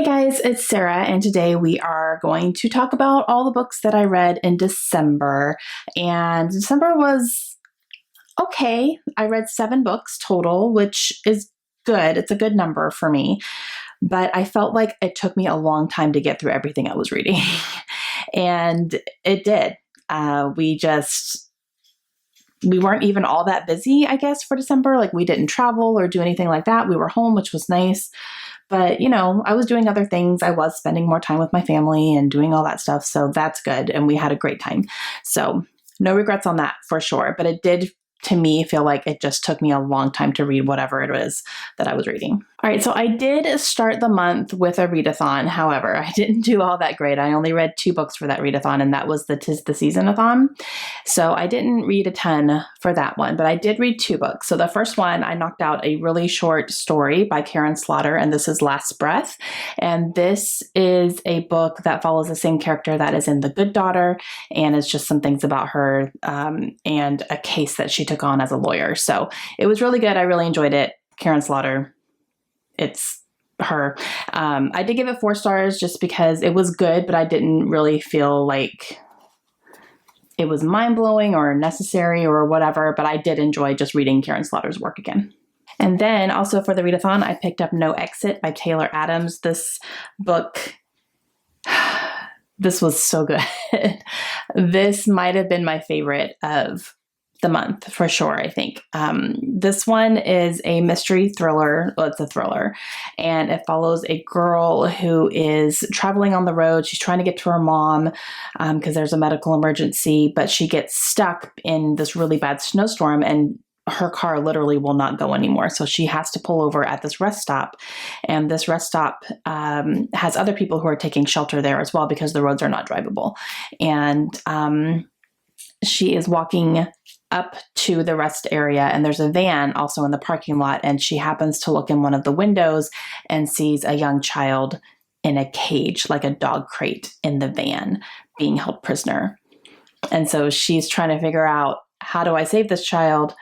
Guys, it's Sarah, and today we are going to talk about all the books that I read in December. And December was okay. I read 7 books total, which is good. It's a good number for me. But I felt like it took me a long time to get through everything I was reading. And it did. We weren't even all that busy, I guess, for December. Like, we didn't travel or do anything like that. We were home, which was nice. But, I was doing other things. I was spending more time with my family and doing all that stuff. So that's good. And we had a great time. So no regrets on that for sure. But it did, to me, feel like it just took me a long time to read whatever it was that I was reading. All right, so I did start the month with a readathon. However, I didn't do all that great. I only read 2 books for that readathon, and that was the 'Tis the Season-a-thon. So I didn't read a ton for that one, but I did read 2 books. So the first one, I knocked out a really short story by Karen Slaughter, and this is Last Breath. And this is a book that follows the same character that is in The Good Daughter, and it's just some things about her and a case that she took on as a lawyer. So it was really good. I really enjoyed it. Karen Slaughter. It's her. I did give it 4 stars just because it was good, but I didn't really feel like it was mind-blowing or necessary or whatever, but I did enjoy just reading Karen Slaughter's work again. And then also for the readathon, I picked up No Exit by Taylor Adams. This book, this was so good. This might have been my favorite of the month for sure, I think. This one is a mystery thriller. Well, it's a thriller, and it follows a girl who is traveling on the road. She's trying to get to her mom because there's a medical emergency, but she gets stuck in this really bad snowstorm, and her car literally will not go anymore. So she has to pull over at this rest stop, and this rest stop has other people who are taking shelter there as well because the roads are not drivable. And she is walking up to the rest area, and there's a van also in the parking lot, and she happens to look in one of the windows and sees a young child in a cage, like a dog crate in the van, being held prisoner. And so she's trying to figure out, how do I save this child?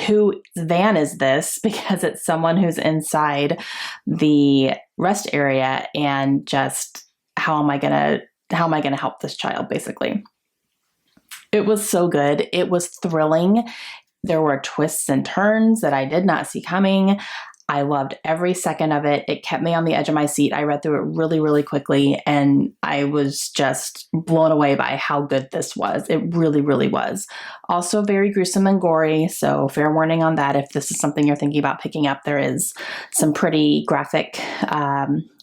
Whose van is this? Because it's someone who's inside the rest area, and just how am I gonna help this child, basically. It was so good. It was thrilling. There were twists and turns that I did not see coming. I loved every second of it. It kept me on the edge of my seat. I read through it really, really quickly, and I was just blown away by how good this was. It really, really was. Also very gruesome and gory, so fair warning on that. If this is something you're thinking about picking up, there is some pretty graphic,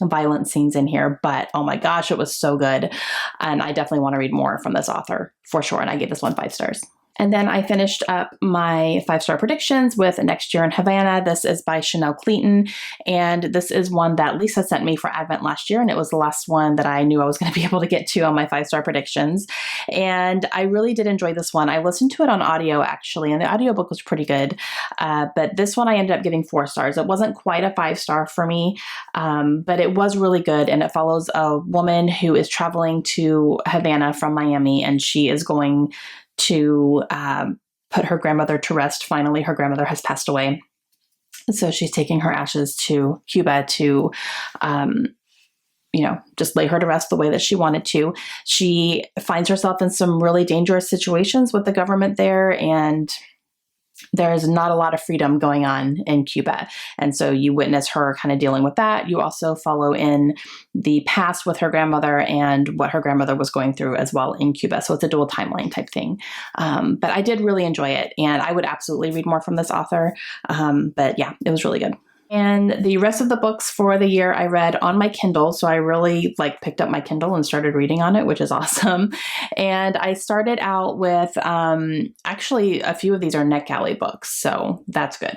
violent scenes in here, but oh my gosh, it was so good. And I definitely want to read more from this author for sure, and I gave this one 5 stars. And then I finished up my 5-star predictions with Next Year in Havana. This is by Chanel Cleaton, and this is one that Lisa sent me for Advent last year, and it was the last one that I knew I was going to be able to get to on my 5-star predictions. And I really did enjoy this one. I listened to it on audio, actually, and the audiobook was pretty good, but this one I ended up giving 4 stars. It wasn't quite a 5-star for me, but it was really good, and it follows a woman who is traveling to Havana from Miami, and she is going to put her grandmother to rest. Finally, her grandmother has passed away. So she's taking her ashes to Cuba to, just lay her to rest the way that she wanted to. She finds herself in some really dangerous situations with the government there, and there is not a lot of freedom going on in Cuba. And so you witness her kind of dealing with that. You also follow in the past with her grandmother and what her grandmother was going through as well in Cuba. So it's a dual timeline type thing. But I did really enjoy it, and I would absolutely read more from this author. But yeah, it was really good. And the rest of the books for the year I read on my Kindle. So I really picked up my Kindle and started reading on it, which is awesome. And I started out with, actually a few of these are NetGalley books. So that's good.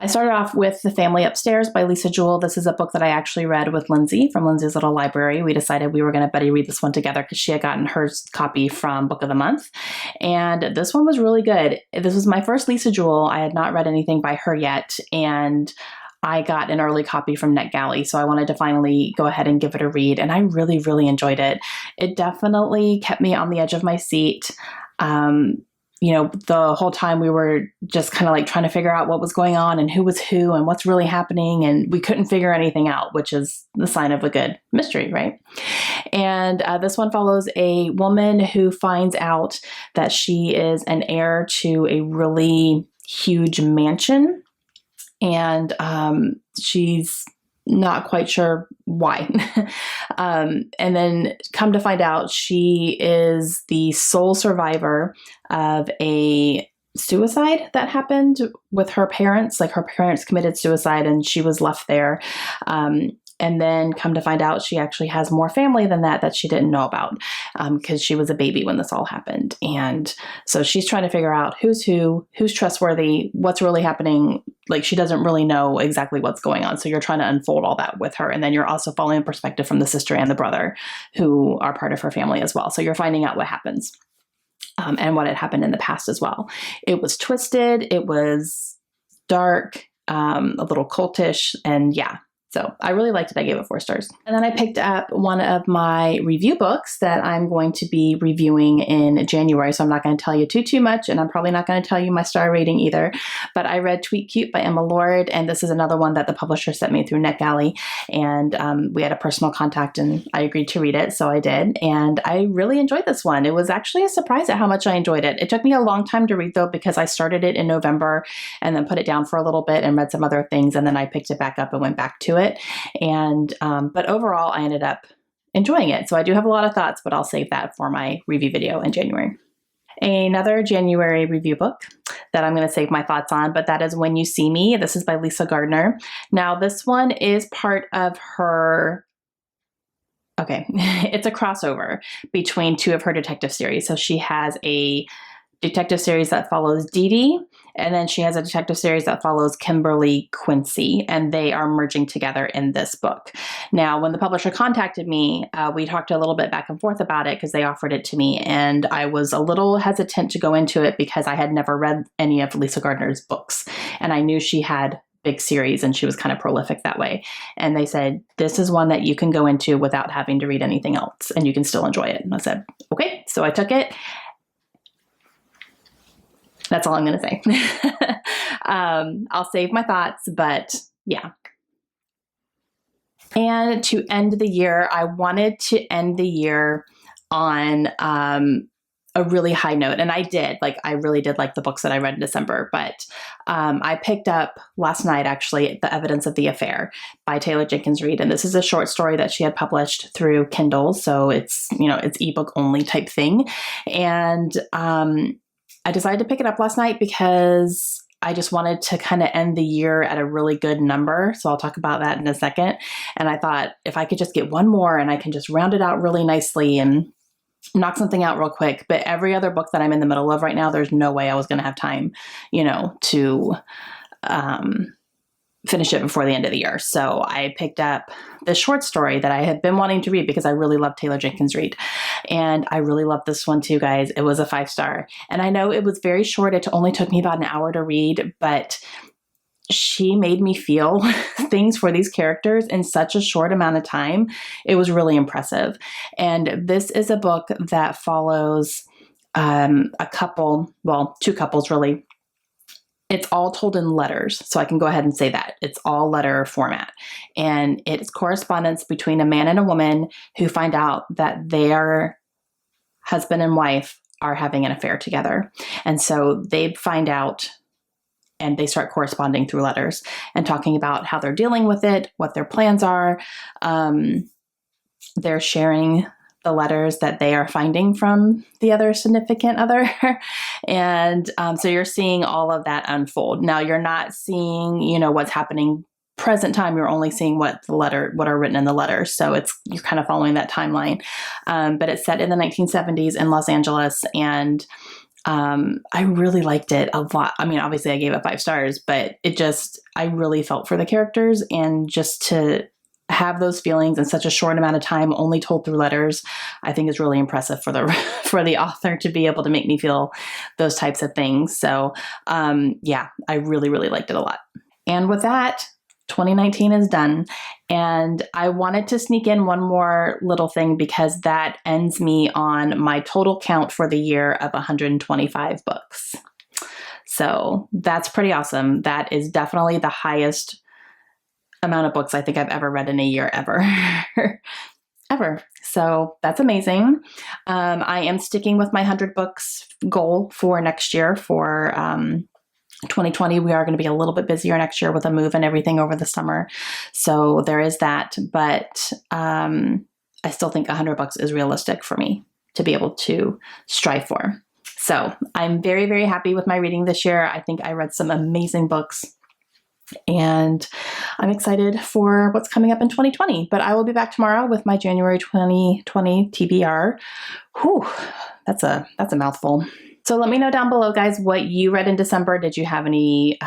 I started off with The Family Upstairs by Lisa Jewell. This is a book that I actually read with Lindsay from Lindsay's Little Library. We decided we were going to buddy read this one together because she had gotten her copy from Book of the Month. And this one was really good. This was my first Lisa Jewell. I had not read anything by her yet, and I got an early copy from NetGalley, so I wanted to finally go ahead and give it a read, and I really, really enjoyed it. It definitely kept me on the edge of my seat. the whole time we were just kind of like trying to figure out what was going on and who was who and what's really happening. And we couldn't figure anything out, which is the sign of a good mystery, right? And this one follows a woman who finds out that she is an heir to a really huge mansion. And she's not quite sure why. And then come to find out, she is the sole survivor of a suicide that happened with her parents. Like her parents committed suicide and she was left there. And then come to find out she actually has more family than that she didn't know about, because she was a baby when this all happened. And so she's trying to figure out who's who, who's trustworthy, what's really happening. Like she doesn't really know exactly what's going on. So you're trying to unfold all that with her. And then you're also following perspective from the sister and the brother who are part of her family as well. So you're finding out what happens and what had happened in the past as well. It was twisted. It was dark, a little cultish, and yeah. So I really liked it. I gave it 4 stars. And then I picked up one of my review books that I'm going to be reviewing in January. So I'm not going to tell you too much, and I'm probably not going to tell you my star rating either. But I read Tweet Cute by Emma Lord, and this is another one that the publisher sent me through NetGalley. And we had a personal contact, and I agreed to read it, so I did. And I really enjoyed this one. It was actually a surprise at how much I enjoyed it. It took me a long time to read, though, because I started it in November and then put it down for a little bit and read some other things, and then I picked it back up and went back to it. And but overall, I ended up enjoying it. So I do have a lot of thoughts, but I'll save that for my review video in January. Another January review book that I'm going to save my thoughts on, but that is When You See Me. This is by Lisa Gardner. Now, this one is part of her... Okay, it's a crossover between 2 of her detective series. So she has a detective series that follows Dee Dee, and then she has a detective series that follows Kimberly Quincy, and they are merging together in this book. Now, when the publisher contacted me, we talked a little bit back and forth about it because they offered it to me, and I was a little hesitant to go into it because I had never read any of Lisa Gardner's books, and I knew she had big series and she was kind of prolific that way. And they said, this is one that you can go into without having to read anything else, and you can still enjoy it. And I said, okay, so I took it. That's all I'm going to say. I'll save my thoughts, but yeah. And to end the year, I wanted to end the year on a really high note. And I did. Like, I really did like the books that I read in December. But I picked up last night, actually, The Evidence of the Affair by Taylor Jenkins Reid. And this is a short story that she had published through Kindle. So it's, it's ebook only type thing. And I decided to pick it up last night because I just wanted to kind of end the year at a really good number. So I'll talk about that in a second. And I thought if I could just get one more and I can just round it out really nicely and knock something out real quick. But every other book that I'm in the middle of right now, there's no way I was going to have time, to finish it before the end of the year. So I picked up this short story that I had been wanting to read because I really love Taylor Jenkins Reid. And I really love this one too, guys. It was a 5-star. And I know it was very short. It only took me about an hour to read, but she made me feel things for these characters in such a short amount of time. It was really impressive. And this is a book that follows a couple, well, 2 couples really. It's all told in letters, so I can go ahead and say that. It's all letter format. And it's correspondence between a man and a woman who find out that their husband and wife are having an affair together. And so they find out and they start corresponding through letters and talking about how they're dealing with it, what their plans are. They're sharing the letters that they are finding from the other significant other. And so you're seeing all of that unfold. Now you're not seeing, what's happening present time. You're only seeing what are written in the letters. So you're kind of following that timeline. But it's set in the 1970s in Los Angeles. And I really liked it a lot. I mean, obviously I gave it 5 stars, but I really felt for the characters, and just to have those feelings in such a short amount of time, only told through letters, I think is really impressive for the author to be able to make me feel those types of things. So, yeah, I really, really liked it a lot. And with that, 2019 is done, and I wanted to sneak in one more little thing because that ends me on my total count for the year of 125 books. So that's pretty awesome. That is definitely the highest amount of books I think I've ever read in a year ever. Ever. So that's amazing. I am sticking with my 100 books goal for next year. For 2020, we are going to be a little bit busier next year with a move and everything over the summer. So there is that. But I still think 100 books is realistic for me to be able to strive for. So I'm very, very happy with my reading this year. I think I read some amazing books. And I'm excited for what's coming up in 2020. But I will be back tomorrow with my January 2020 TBR. Whew, that's a mouthful. So let me know down below, guys, what you read in December. Did you have any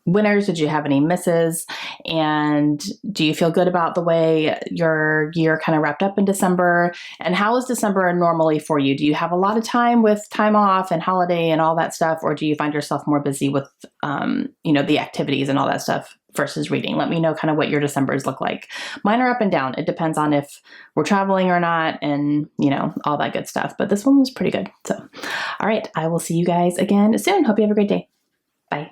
winners? Did you have any misses? And do you feel good about the way your year kind of wrapped up in December? And how is December normally for you? Do you have a lot of time with time off and holiday and all that stuff? Or do you find yourself more busy with, the activities and all that stuff versus reading? Let me know kind of what your Decembers look like. Mine are up and down. It depends on if we're traveling or not and, all that good stuff. But this one was pretty good. So, all right. I will see you guys again soon. Hope you have a great day. Bye.